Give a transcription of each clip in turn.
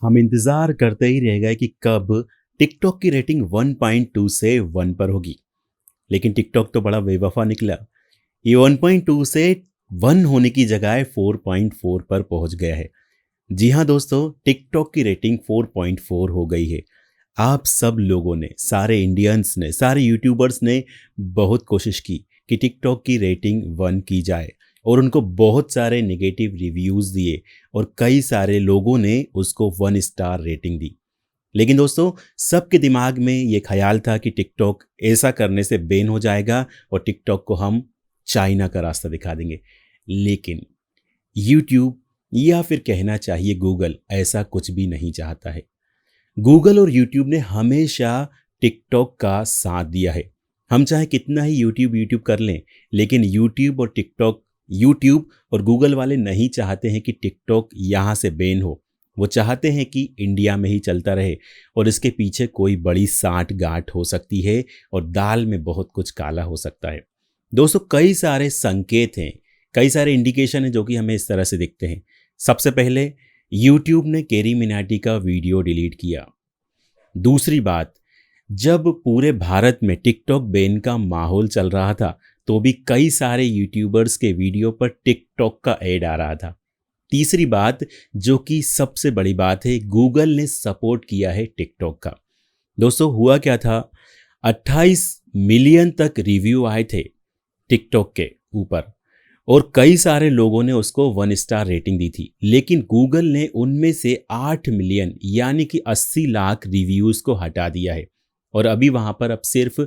हम इंतज़ार करते ही रह गए कि कब टिकटॉक की रेटिंग 1.2 से 1 पर होगी। लेकिन टिकटॉक तो बड़ा बेवफा निकला। ये 1.2 से 1 होने की जगह 4.4 पर पहुंच गया है। जी हाँ दोस्तों, टिकटॉक की रेटिंग 4.4 हो गई है। आप सब लोगों ने, सारे इंडियंस ने, सारे यूट्यूबर्स ने बहुत कोशिश की कि टिकटॉक की रेटिंग 1 की जाए, और उनको बहुत सारे नेगेटिव रिव्यूज़ दिए और कई सारे लोगों ने उसको 1 स्टार रेटिंग दी। लेकिन दोस्तों, सबके दिमाग में ये ख्याल था कि टिकटॉक ऐसा करने से बैन हो जाएगा और टिकटॉक को हम चाइना का रास्ता दिखा देंगे। लेकिन यूट्यूब, या फिर कहना चाहिए गूगल, ऐसा कुछ भी नहीं चाहता है। गूगल और यूट्यूब ने हमेशा टिकटॉक का साथ दिया है। हम चाहे कितना ही यूट्यूब यूट्यूब कर लें, लेकिन यूट्यूब और गूगल वाले नहीं चाहते हैं कि टिकटॉक यहाँ से बैन हो। वो चाहते हैं कि इंडिया में ही चलता रहे, और इसके पीछे कोई बड़ी साठ गांठ हो सकती है और दाल में बहुत कुछ काला हो सकता है। दोस्तों, कई सारे संकेत हैं, कई सारे इंडिकेशन हैं जो कि हमें इस तरह से दिखते हैं। सबसे पहले, यूट्यूब ने कैरी मिनाटी का वीडियो डिलीट किया। दूसरी बात, जब पूरे भारत में टिकटॉक बैन का माहौल चल रहा था, तो भी कई सारे यूट्यूबर्स के वीडियो पर टिकटॉक का ऐड आ रहा था। तीसरी बात, जो कि सबसे बड़ी बात है, गूगल ने सपोर्ट किया है टिकटॉक का। दोस्तों, हुआ क्या था, 28 मिलियन तक रिव्यू आए थे टिकटॉक के ऊपर, और कई सारे लोगों ने उसको 1 स्टार रेटिंग दी थी। लेकिन गूगल ने उनमें से 8 मिलियन यानी कि 80 लाख रिव्यूज़ को हटा दिया है, और अभी वहाँ पर अब सिर्फ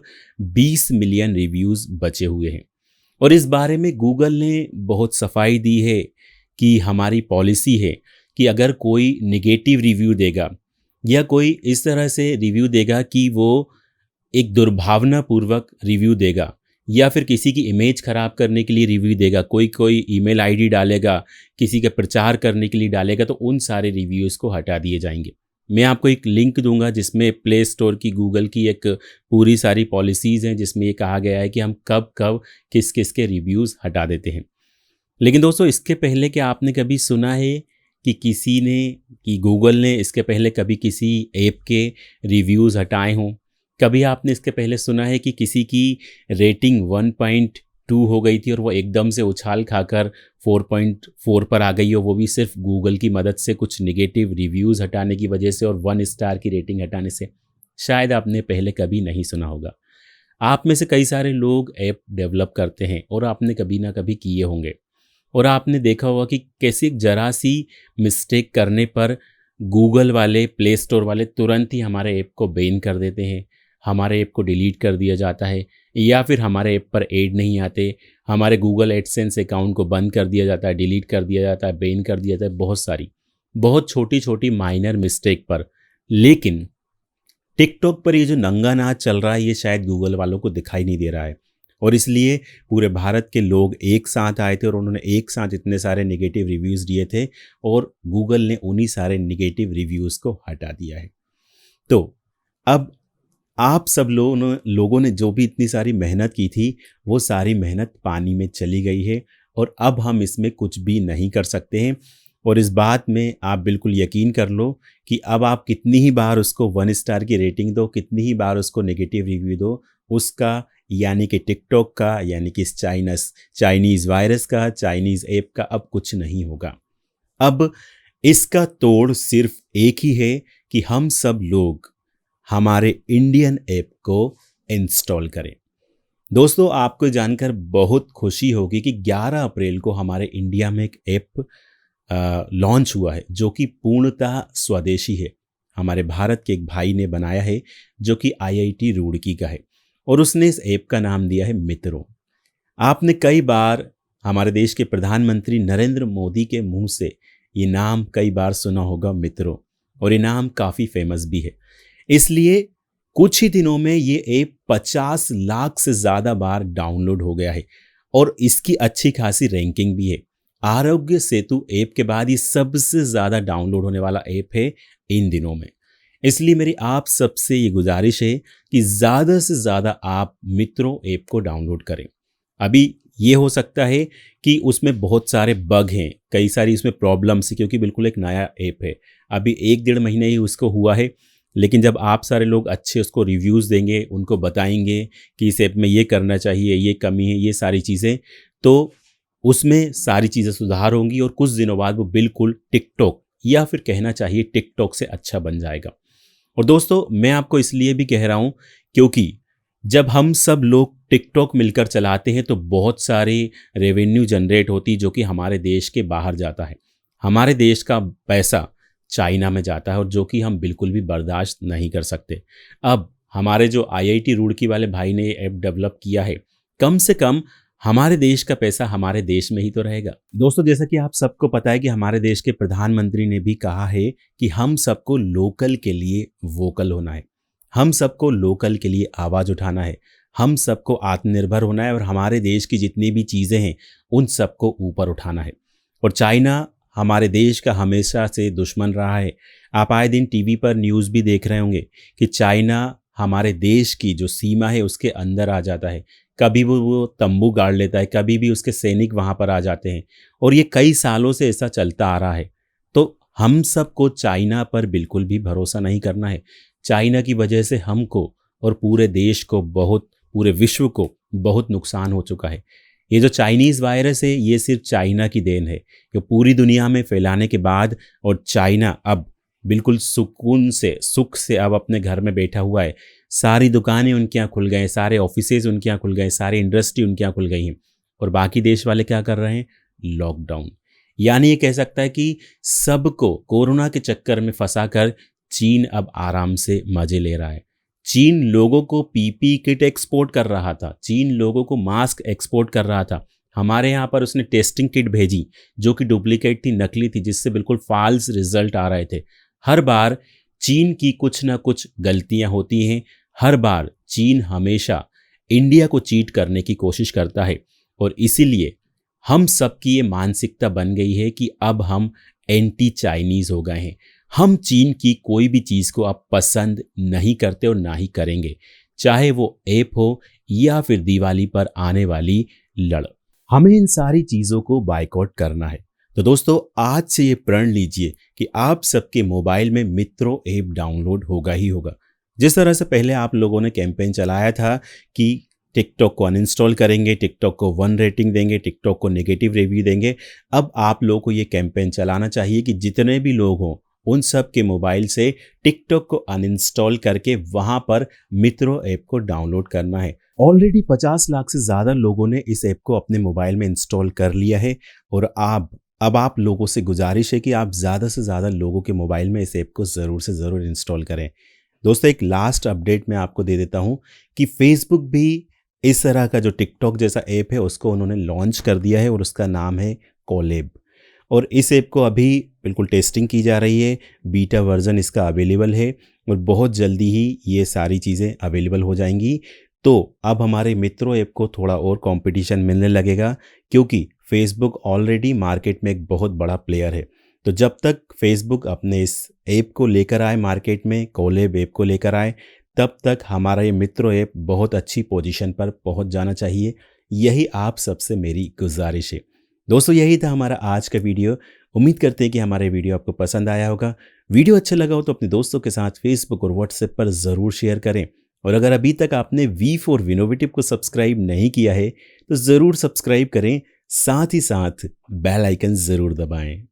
20 मिलियन रिव्यूज़ बचे हुए हैं। और इस बारे में गूगल ने बहुत सफाई दी है कि हमारी पॉलिसी है कि अगर कोई नेगेटिव रिव्यू देगा या कोई इस तरह से रिव्यू देगा कि वो एक दुर्भावनापूर्वक रिव्यू देगा, या फिर किसी की इमेज खराब करने के लिए रिव्यू देगा, कोई कोई ईमेल आईडी डालेगा, किसी का प्रचार करने के लिए डालेगा, तो उन सारे रिव्यूज़ को हटा दिए जाएंगे। मैं आपको एक लिंक दूंगा जिसमें प्ले स्टोर की, गूगल की एक पूरी सारी पॉलिसीज़ हैं, जिसमें ये कहा गया है कि हम कब कब किस किस के रिव्यूज़ हटा देते हैं। लेकिन दोस्तों, इसके पहले क्या आपने कभी सुना है कि किसी ने, कि गूगल ने इसके पहले कभी किसी ऐप के रिव्यूज़ हटाए हों? कभी आपने इसके पहले सुना है कि किसी की रेटिंग 1.2 हो गई थी और वो एकदम से उछाल खाकर 4.4 पर आ गई हो, वो भी सिर्फ गूगल की मदद से, कुछ नेगेटिव रिव्यूज़ हटाने की वजह से और 1 स्टार की रेटिंग हटाने से? शायद आपने पहले कभी नहीं सुना होगा। आप में से कई सारे लोग ऐप डेवलप करते हैं और आपने कभी ना कभी किए होंगे, और आपने देखा होगा कि कैसी एक जरा सी मिस्टेक करने पर गूगल वाले, प्ले स्टोर वाले तुरंत ही हमारे ऐप को बैन कर देते हैं, हमारे ऐप को डिलीट कर दिया जाता है, या फिर हमारे ऐप पर ऐड नहीं आते, हमारे गूगल एडसेंस अकाउंट को बंद कर दिया जाता है, डिलीट कर दिया जाता है, बैन कर दिया जाता है, बहुत सारी, बहुत छोटी छोटी माइनर मिस्टेक पर। लेकिन टिकटॉक पर ये जो नंगा नाच चल रहा है, ये शायद गूगल वालों को दिखाई नहीं दे रहा है, और इसलिए पूरे भारत के लोग एक साथ आए थे और उन्होंने एक साथ इतने सारे नेगेटिव रिव्यूज़ दिए थे, और गूगल ने उन्हीं सारे नेगेटिव रिव्यूज़ को हटा दिया है। तो अब आप सब लोगों ने जो भी इतनी सारी मेहनत की थी, वो सारी मेहनत पानी में चली गई है, और अब हम इसमें कुछ भी नहीं कर सकते हैं। और इस बात में आप बिल्कुल यकीन कर लो कि अब आप कितनी ही बार उसको 1 स्टार की रेटिंग दो, कितनी ही बार उसको नेगेटिव रिव्यू दो, उसका, यानी कि टिकटॉक का, यानी कि इस चाइनीज़ वायरस का, चाइनीज़ ऐप का अब कुछ नहीं होगा। अब इसका तोड़ सिर्फ एक ही है कि हम सब लोग हमारे इंडियन ऐप को इंस्टॉल करें। दोस्तों, आपको जानकर बहुत खुशी होगी कि 11 अप्रैल को हमारे इंडिया में एक ऐप लॉन्च हुआ है, जो कि पूर्णतः स्वदेशी है। हमारे भारत के एक भाई ने बनाया है, जो कि आईआईटी रुड़की का है, और उसने इस ऐप का नाम दिया है मित्रों। आपने कई बार हमारे देश के प्रधानमंत्री नरेंद्र मोदी के मुंह से ये नाम कई बार सुना होगा, मित्रों, और ये नाम काफ़ी फेमस भी है। इसलिए कुछ ही दिनों में ये ऐप 50 लाख से ज़्यादा बार डाउनलोड हो गया है, और इसकी अच्छी खासी रैंकिंग भी है। आरोग्य सेतु ऐप के बाद ये सबसे ज़्यादा डाउनलोड होने वाला ऐप है इन दिनों में। इसलिए मेरी आप सबसे ये गुजारिश है कि ज़्यादा से ज़्यादा आप मित्रों ऐप को डाउनलोड करें। अभी ये हो सकता है कि उसमें बहुत सारे बग हैं, कई सारी इसमें प्रॉब्लम्स हैं, क्योंकि बिल्कुल एक नया ऐप है, अभी 1 डेढ़ महीने ही उसको हुआ है। लेकिन जब आप सारे लोग अच्छे उसको रिव्यूज़ देंगे, उनको बताएंगे कि इस ऐप में ये करना चाहिए, ये कमी है, ये सारी चीज़ें, तो उसमें सारी चीज़ें सुधार होंगी और कुछ दिनों बाद वो बिल्कुल टिकटॉक, या फिर कहना चाहिए टिकटॉक से अच्छा बन जाएगा। और दोस्तों, मैं आपको इसलिए भी कह रहा हूँ क्योंकि जब हम सब लोग टिकटॉक मिलकर चलाते हैं तो बहुत सारी रेवेन्यू जनरेट होती, जो कि हमारे देश के बाहर जाता है। हमारे देश का पैसा चाइना में जाता है, और जो कि हम बिल्कुल भी बर्दाश्त नहीं कर सकते। अब हमारे जो आईआईटी रुड़की वाले भाई ने ये ऐप डेवलप किया है, कम से कम हमारे देश का पैसा हमारे देश में ही तो रहेगा। दोस्तों, जैसा कि आप सबको पता है कि हमारे देश के प्रधानमंत्री ने भी कहा है कि हम सबको लोकल के लिए वोकल होना है, हम सबको लोकल के लिए आवाज़ उठाना है, हम सबको आत्मनिर्भर होना है, और हमारे देश की जितनी भी चीज़ें हैं उन सबको ऊपर उठाना है। और चाइना हमारे देश का हमेशा से दुश्मन रहा है। आप आए दिन टीवी पर न्यूज़ भी देख रहे होंगे कि चाइना हमारे देश की जो सीमा है उसके अंदर आ जाता है, कभी वो तंबू गाड़ लेता है, कभी भी उसके सैनिक वहाँ पर आ जाते हैं, और ये कई सालों से ऐसा चलता आ रहा है। तो हम सबको चाइना पर बिल्कुल भी भरोसा नहीं करना है। चाइना की वजह से हमको और पूरे देश को बहुत, पूरे विश्व को बहुत नुकसान हो चुका है। ये जो चाइनीज़ वायरस है ये सिर्फ चाइना की देन है, कि पूरी दुनिया में फैलाने के बाद, और चाइना अब बिल्कुल सुकून से, सुख से अब अपने घर में बैठा हुआ है। सारी दुकानें उनके यहाँ खुल गए हैं, सारे ऑफिसेज उनके यहाँ खुल गए हैं, सारी इंडस्ट्री उनके यहाँ खुल गई हैं, और बाकी देश वाले क्या कर रहे हैं? लॉकडाउन। यानी ये कह सकता है कि सबको कोरोना के चक्कर में फंसाकर चीन अब आराम से मजे ले रहा है। चीन लोगों को पीपी किट एक्सपोर्ट कर रहा था, चीन लोगों को मास्क एक्सपोर्ट कर रहा था। हमारे यहाँ पर उसने टेस्टिंग किट भेजी जो कि डुप्लीकेट थी, नकली थी, जिससे बिल्कुल फॉल्स रिजल्ट आ रहे थे। हर बार चीन की कुछ ना कुछ गलतियां होती हैं, हर बार चीन हमेशा इंडिया को चीट करने की कोशिश करता है, और इसीलिए हम सबकी ये मानसिकता बन गई है कि अब हम एंटी चाइनीज़ हो गए हैं। हम चीन की कोई भी चीज़ को अब पसंद नहीं करते और ना ही करेंगे, चाहे वो ऐप हो या फिर दिवाली पर आने वाली लड़। हमें इन सारी चीज़ों को बायकॉट करना है। तो दोस्तों, आज से ये प्रण लीजिए कि आप सबके मोबाइल में मित्रों ऐप डाउनलोड होगा ही होगा। जिस तरह से पहले आप लोगों ने कैंपेन चलाया था कि टिकटॉक को अनइंस्टॉल करेंगे, टिकटॉक को 1 रेटिंग देंगे, टिकटॉक को नेगेटिव रिव्यू देंगे, अब आप लोगों को ये कैंपेन चलाना चाहिए कि जितने भी लोग हों उन सब के मोबाइल से टिकटॉक को अनइंस्टॉल करके वहाँ पर मित्रों ऐप को डाउनलोड करना है। ऑलरेडी 50 लाख से ज़्यादा लोगों ने इस ऐप को अपने मोबाइल में इंस्टॉल कर लिया है, और अब आप लोगों से गुजारिश है कि आप ज़्यादा से ज़्यादा लोगों के मोबाइल में इस ऐप को ज़रूर से ज़रूर इंस्टॉल करें। दोस्तों, एक लास्ट अपडेट मैं आपको दे देता हूँ कि फेसबुक भी इस तरह का जो टिकटॉक जैसा ऐप है उसको उन्होंने लॉन्च कर दिया है, और उसका नाम है कोलैब। और इस ऐप को अभी बिल्कुल टेस्टिंग की जा रही है, बीटा वर्जन इसका अवेलेबल है, और बहुत जल्दी ही ये सारी चीज़ें अवेलेबल हो जाएंगी। तो अब हमारे मित्रों ऐप को थोड़ा और कंपटीशन मिलने लगेगा, क्योंकि फेसबुक ऑलरेडी मार्केट में एक बहुत बड़ा प्लेयर है। तो जब तक फेसबुक अपने इस ऐप को लेकर आए मार्केट में, कोलैब ऐप को लेकर आए, तब तक हमारा ये मित्रों ऐप बहुत अच्छी पोजीशन पर पहुंच जाना चाहिए। यही आप सबसे मेरी गुजारिश है। दोस्तों, यही था हमारा आज का वीडियो। उम्मीद करते हैं कि हमारे वीडियो आपको पसंद आया होगा। वीडियो अच्छा लगा हो तो अपने दोस्तों के साथ फेसबुक और व्हाट्सएप पर ज़रूर शेयर करें, और अगर अभी तक आपने V4 विनोवेटिव को सब्सक्राइब नहीं किया है तो ज़रूर सब्सक्राइब करें, साथ ही साथ बेल आइकन ज़रूर दबाएं।